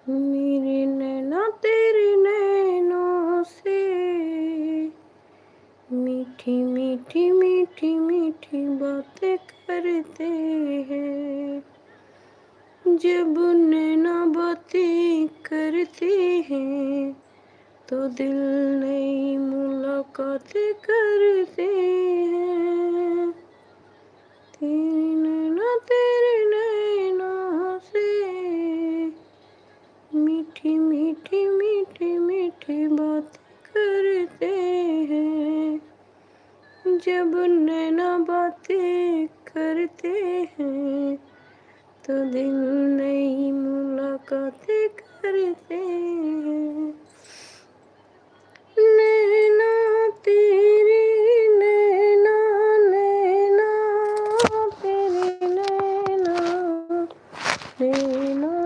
मेरे नैना तेरे नैनों से मीठी मीठी मीठी मीठी बातें करते हैं। जब नैना बातें करते हैं तो दिल नई मुलाकातें करते हैं। तेरे नैना से मीठी मीठी मीठी मीठी बातें करते हैं। जब नैना बातें करते हैं तो दिल नई मुलाकातें करते हैं। नैना तेरे नैना नैना तेरे नैना नैना